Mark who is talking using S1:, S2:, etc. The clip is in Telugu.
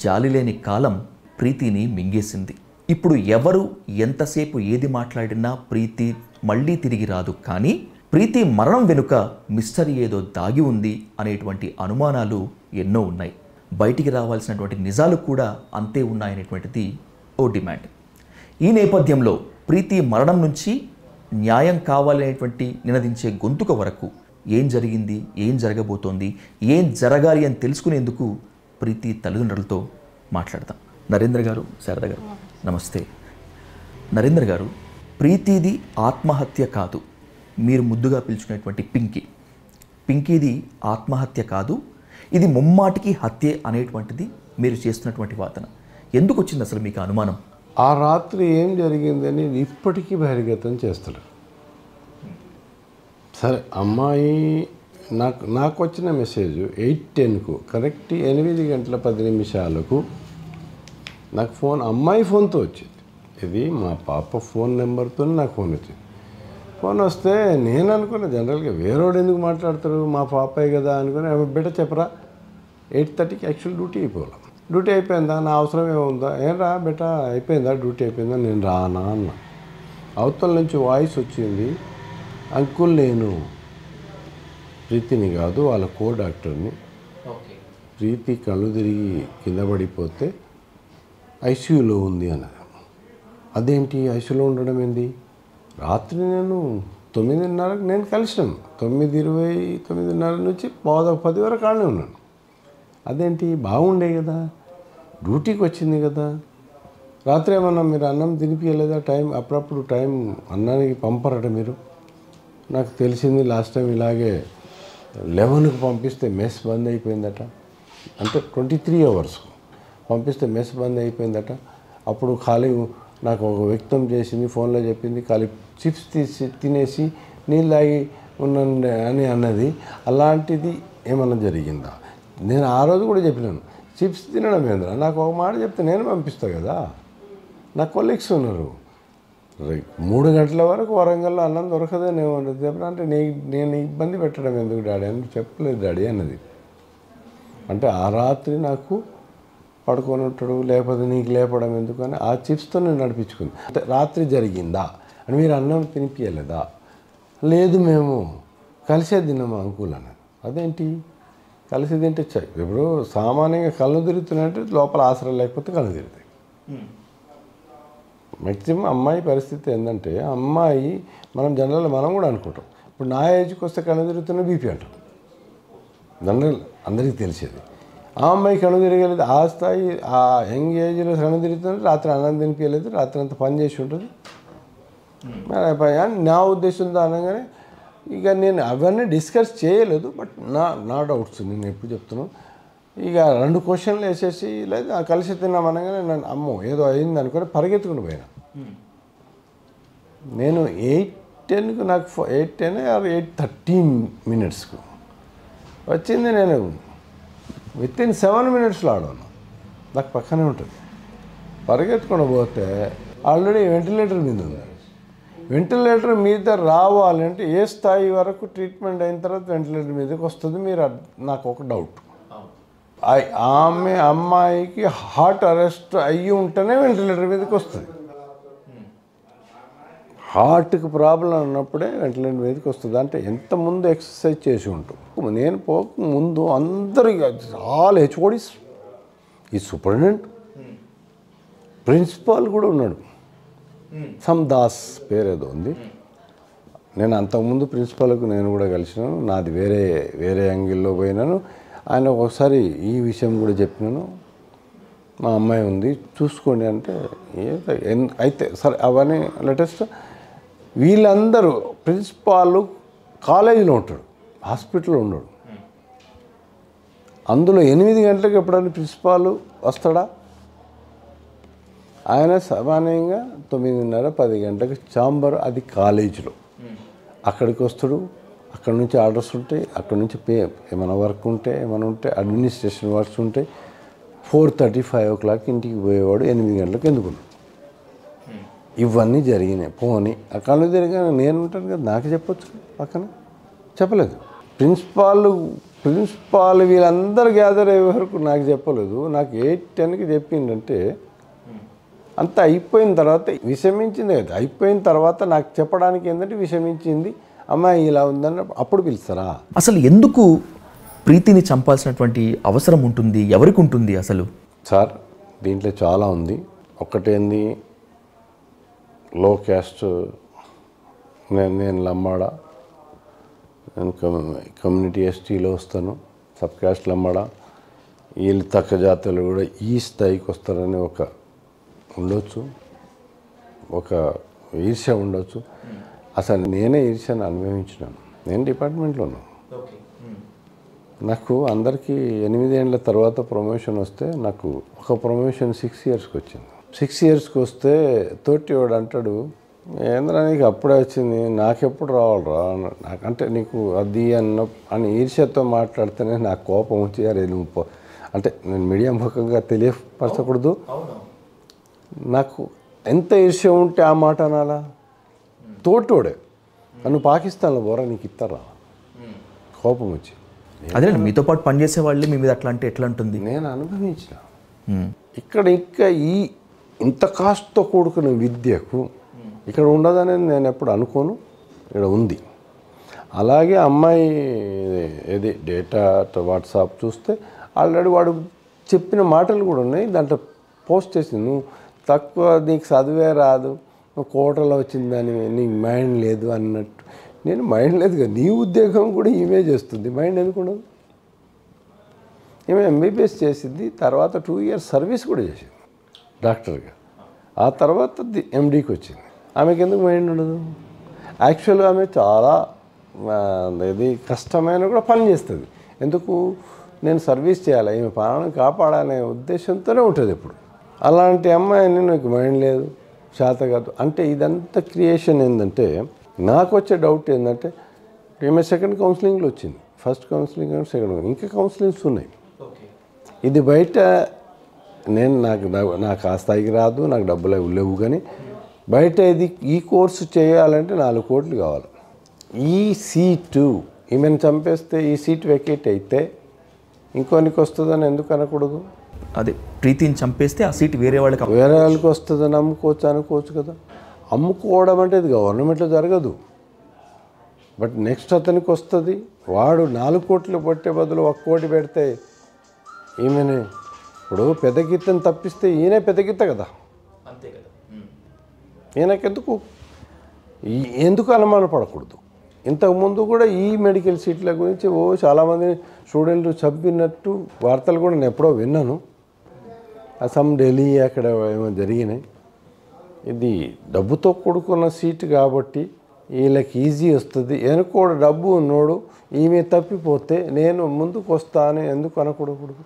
S1: జాలిలేని కాలం ప్రీతిని మింగేసింది. ఇప్పుడు ఎవరు ఎంతసేపు ఏది మాట్లాడినా ప్రీతి మళ్ళీ తిరిగి రాదు. కానీ ప్రీతి మరణం వెనుక మిస్టరీ ఏదో దాగి ఉంది అనేటువంటి అనుమానాలు ఎన్నో ఉన్నాయి. బయటికి రావాల్సినటువంటి నిజాలు కూడా అంతే ఉన్నాయనేటువంటిది ఓ డిమాండ్. ఈ నేపథ్యంలో ప్రీతి మరణం నుంచి న్యాయం కావాలనేటువంటి నినదించే గొంతుక వరకు ఏం జరిగింది, ఏం జరగబోతోంది, ఏం జరగాలి అని తెలుసుకునేందుకు ప్రీతి తల్లిదండ్రులతో మాట్లాడతాం. నరేంద్ర గారు, శారద గారు, నమస్తే. నరేంద్ర గారు, ప్రీతిది ఆత్మహత్య కాదు, మీరు ముద్దుగా పిలుచుకునేటువంటి పింకీది ఆత్మహత్య కాదు, ఇది ముమ్మాటికి హత్యే అనేటువంటిది మీరు చేస్తున్నటువంటి వాదన. ఎందుకు వచ్చింది అసలు మీకు అనుమానం?
S2: ఆ రాత్రి ఏం జరిగిందని ఇప్పటికీ బహిర్గతం చేస్తారు. సరే, అమ్మాయి నాకు వచ్చిన మెసేజ్ 8:10కు కరెక్ట్ 8:10 నాకు ఫోన్, అమ్మాయి ఫోన్తో వచ్చింది. ఇది మా పాప ఫోన్ నెంబర్తో నాకు ఫోన్ వచ్చింది. ఫోన్ వస్తే నేను అనుకున్నా జనరల్గా వేరేవాడు ఎందుకు మాట్లాడతారు, మా పాపే కదా అనుకుని, బిడ్డ చెప్పరా 8:30కి యాక్చువల్ డ్యూటీ అయిపోవాలి. డ్యూటీ అయిపోయిందా, నా అవసరం ఏముందా, ఏం రా బిడ్డ అయిపోయిందా, డ్యూటీ అయిపోయిందా, నేను రానా అన్న. అవతల నుంచి వాయిస్ వచ్చింది, అంకుల్ నేను ప్రీతిని కాదు వాళ్ళ కో డాక్టర్ని, ప్రీతి కళ్ళు తిరిగి కింద పడిపోతే ఐసీయూలో ఉంది అన్నది. అదేంటి ఐసీయూలో ఉండడం ఏంది? రాత్రి నేను 9:30కి నేను కలిసినాను, 9:20, 9:30 నుంచి 9:10 వరకు ఆడనే ఉన్నాను. అదేంటి బాగుండే కదా, డ్యూటీకి వచ్చింది కదా, రాత్రి ఏమన్నా మీరు అన్నం తినిపించలేదా? టైం అప్పుడప్పుడు టైం అన్నానికి పంపరట మీరు. నాకు తెలిసింది లాస్ట్ టైం ఇలాగే 11కు పంపిస్తే మెస్ బంద్ అయిపోయిందట, అంటే 23 hours పంపిస్తే మెస్ బంద్ అయిపోయిందట. అప్పుడు ఖాళీ నాకు ఒక వ్యక్తం చేసింది, ఫోన్లో చెప్పింది, ఖాళీ చిప్స్ తీసి తినేసి నీళ్ళు తాగి ఉన్నాను అని అన్నది. అలాంటిది ఏమన్నా జరిగిందా? నేను ఆ రోజు కూడా చెప్పినాను, చిప్స్ తినడం ఏంద్రా, నాకు ఒక మాట చెప్తే నేను పంపిస్తాను కదా, నా కొలీగ్స్ ఉన్నారు. 3 గంటల వరకు వరంగల్లో అన్నం దొరకదని ఏమన్నది చెప్పిన, అంటే నేను ఇబ్బంది పెట్టడం ఎందుకు డాడీ అని చెప్పలేదు డాడీ అన్నది. అంటే ఆ రాత్రి నాకు పడుకొని ఉంటాడు, లేకపోతే నీకు లేపడం ఎందుకు అని ఆ చిప్స్తో నేను నడిపించుకుంది. అంటే రాత్రి జరిగిందా అని మీరు అన్నం తినిపించలేదా? లేదు మేము కలిసే తిన్నాము అంకుల్ అన్నది. అదేంటి కలిసి తింటే ఇప్పుడు సామాన్యంగా కళ్ళు తిరుగుతున్నాయంటే లోపల ఆసరా లేకపోతే కళ్ళు తిరుగుతాయి. మ్యాక్సిమం అమ్మాయి పరిస్థితి ఏంటంటే, అమ్మాయి జనరల్ మనం కూడా అనుకుంటాం, ఇప్పుడు నా ఏజ్కి వస్తే కళ్ళు తిరుగుతున్న బీపీ అంటాం, జనరల్ అందరికీ తెలిసేది. ఆ అమ్మాయి కళ్ళు తిరగలేదు, ఆ స్థాయి ఆ యంగ్ ఏజ్లో కళ్ళు తిరుగుతుంది, రాత్రి అన్నం తినిపించలేదు, రాత్రి అంతా పని చేసి ఉంటుంది. నా ఉద్దేశంతో అనగానే ఇక నేను అవన్నీ డిస్కస్ చేయలేదు. బట్ నా డౌట్స్ నేను ఎప్పుడు చెప్తున్నాను, ఇక 2 క్వశ్చన్లు వేసేసి లేదా కలిసి తిన్నామనగానే నన్ను అమ్మో ఏదో అయింది అనుకుని పరిగెత్తుకుని పోయినా. నేను 8:10కు నాకు 8:10 ఆర్ 8:13 వచ్చింది. నేను వితిన్ 7 minutesలో ఆడాను, నాకు పక్కనే ఉంటుంది. పరిగెత్తుకుని పోతే ఆల్రెడీ వెంటిలేటర్ మీద ఉంది. వెంటిలేటర్ మీద రావాలంటే ఏ స్థాయి వరకు ట్రీట్మెంట్ అయిన తర్వాత వెంటిలేటర్ మీదకి వస్తుంది? నాకు ఒక డౌట్, అమ్మాయికి హార్ట్ అరెస్ట్ అయ్యి ఉంటేనే వెంటిలేటర్ మీదకి వస్తుంది. హార్ట్కి ప్రాబ్లం ఉన్నప్పుడే వెంటిలేటర్ మీదకి వస్తుంది. అంటే ఎంత ముందు ఎక్సర్సైజ్ చేసి ఉంటాం. నేను పోక ముందు అందరికి చాలా హెచ్ఓడీస్, ఈ సూపరింటెండెంట్, ప్రిన్సిపాల్ కూడా ఉన్నాడు, సమ్ దాస్ పేరేదో ఉంది. నేను అంతకుముందు ప్రిన్సిపాల్కు నేను కూడా కలిసినాను, నాది వేరే యాంగిల్లో పోయినాను. ఆయన ఒకసారి ఈ విషయం కూడా చెప్పినాను, మా అమ్మాయి ఉంది చూసుకోండి అంటే, అయితే సరే అవన్నీ లేటెస్ట్. వీళ్ళందరూ ప్రిన్సిపాల్ కాలేజీలో ఉంటాడు, హాస్పిటల్లో ఉన్నాడు. అందులో 8 గంటలకు ఎప్పుడైనా ప్రిన్సిపాల్ వస్తాడా? ఆయన సామాన్యంగా 9:30, 10 గంటలకు ఛాంబర్, అది కాలేజీలో, అక్కడికి వస్తాడు. అక్కడ నుంచి ఆర్డర్స్ ఉంటాయి, అక్కడ నుంచి ఏమైనా వర్క్ ఉంటే ఏమైనా ఉంటే అడ్మినిస్ట్రేషన్ వర్క్స్ ఉంటాయి. 4:30, 5 o'clock ఇంటికి పోయేవాడు, 8 గంటలకు ఎందుకున్నాడు. ఇవన్నీ జరిగినాయి. పోనీ ఆ కళ్ళు తిరిగానే నేను ఉంటాను కదా, నాకు చెప్పొచ్చు, పక్కన చెప్పలేదు. ప్రిన్సిపాల్ ప్రిన్సిపాల్ వీళ్ళందరూ గ్యాదర్ అయ్యే వరకు నాకు చెప్పలేదు. నాకు 8-10కి చెప్పిందంటే అంత అయిపోయిన తర్వాత విషమించింది కదా. అయిపోయిన తర్వాత నాకు చెప్పడానికి ఏంటంటే విషమించింది, అమ్మాయి ఇలా ఉందని అప్పుడు పిలుస్తారా?
S1: అసలు ఎందుకు ప్రీతిని చంపాల్సినటువంటి అవసరం ఉంటుంది, ఎవరికి ఉంటుంది అసలు?
S2: సార్ దీంట్లో చాలా ఉంది. ఒకటేంది, లో క్యాస్ట్, నేను లంబాడా, నేను కమ్యూనిటీ ఎస్టీలో వస్తాను, సబ్ క్యాస్ట్ లంబాడా, వీళ్ళు తక్కువ జాతులు కూడా ఈ స్థాయికి వస్తారని ఒక ఉండొచ్చు, ఒక ఈర్ష్య ఉండొచ్చు. అసలు నేనే ఈర్ష్యను అనుభవించినాను. నేను డిపార్ట్మెంట్లో ఉన్నాను. నాకు అందరికీ 8 ఏళ్ళ తర్వాత ప్రమోషన్ వస్తే నాకు ఒక ప్రమోషన్ 6 ఇయర్స్కి వచ్చింది. 6 ఇయర్స్కి వస్తే తోటివాడు అంటాడు, ఏంద్రా నీకు అప్పుడే వచ్చింది, నాకెప్పుడు రావాలరా, నాకంటే నీకు అది అని ఈర్ష్యతో మాట్లాడితేనే నాకు కోపం వచ్చి, అరే నువ్వు అంటే నేను మీడియా ముఖంగా తెలియపరచకూడదు, నాకు ఎంత ఈర్ష్య ఉంటే ఆ మాట అనాలా? తోటోడే నన్ను పాకిస్తాన్లో పోరా నీకు ఇస్తారా, కోపం వచ్చి.
S1: అదే మీతో పాటు పనిచేసే వాళ్ళే మీ మీద అట్లా అంటే ఎట్లా ఉంటుంది?
S2: నేను అనుభవించిన ఇక్కడ ఇంకా ఇంత కాస్ట్తో కూడుకున్న విద్యకు ఇక్కడ ఉండదని నేను ఎప్పుడు అనుకోను, ఇక్కడ ఉంది. అలాగే అమ్మాయి ఏది డేటా వాట్సాప్ చూస్తే ఆల్రెడీ వాడు చెప్పిన మాటలు కూడా ఉన్నాయి. దాంట్లో పోస్ట్ చేసింది, నువ్వు తక్కువ, నీకు చదివే రాదు, నువ్వు కోటలో వచ్చిందని, నీకు మైండ్ లేదు అన్నట్టు. నేను మైండ్ లేదు కదా, నీ ఉద్యోగం కూడా ఈమె చేస్తుంది, మైండ్ ఎందుకు ఉండదు? ఈమె ఎంబీబీఎస్ చేసింది, తర్వాత 2 ఇయర్స్ సర్వీస్ కూడా చేసింది డాక్టర్గా. ఆ తర్వాత ఎండీకి వచ్చింది. ఆమెకి ఎందుకు మైండ్ ఉండదు? యాక్చువల్గా ఆమె చాలా ఇది కష్టమైన కూడా పని చేస్తుంది. ఎందుకు? నేను సర్వీస్ చేయాలి, ఈమె ప్రాణం కాపాడాలనే ఉద్దేశంతోనే ఉంటుంది ఎప్పుడు. అలాంటి అమ్మాయిని నాకు మైండ్ లేదు, శాత కాదు అంటే ఇదంతా క్రియేషన్ ఏంటంటే, నాకు వచ్చే డౌట్ ఏంటంటే, ఈమె సెకండ్ కౌన్సిలింగ్లో వచ్చింది, ఫస్ట్ కౌన్సిలింగ్ సెకండ్, ఇంకా కౌన్సిలింగ్స్ ఉన్నాయి. ఇది బయట నేను నాకు ఆ స్థాయికి రాదు, నాకు డబ్బులు లేవు, కానీ బయట ఇది ఈ కోర్సు చేయాలంటే 4 కోట్లు కావాలి. ఈ సీటు ఈమెను చంపేస్తే ఈ సీట్ వెకేట్ అయితే ఇంకోనికి వస్తుందని ఎందుకు అనకూడదు?
S1: అదే ప్రీతిని చంపేస్తే ఆ సీట్ వేరే వాళ్ళకి
S2: వస్తుందని అనుకోవచ్చు కదా. అమ్ముకోవడం అంటే ఇది గవర్నమెంట్లో జరగదు, బట్ నెక్స్ట్ అతనికి వస్తుంది. వాడు 4 కోట్లు పట్టే బదులు 1 కోటి పెడితే ఈమెనే, ఇప్పుడు పెద్ద గీతను తప్పిస్తే ఈయనే పెద్ద గీత కదా,
S1: అంతే కదా.
S2: ఎందుకు అనుమాన పడకూడదు? ఇంతకుముందు కూడా ఈ మెడికల్ సీట్ల గురించి చాలామంది స్టూడెంట్లు చంపినట్టు వార్తలు కూడా నేను ఎప్పుడో విన్నాను. అసమ్ ఢిల్లీ అక్కడ ఏమో జరిగినాయి. ఇది డబ్బుతో కూడుకున్న సీటు కాబట్టి వీళ్ళకి ఈజీ వస్తుంది. వెనుకోడు డబ్బు ఉన్నోడు ఈమె తప్పిపోతే నేను ముందుకు వస్తాను ఎందుకు అనకూడదు?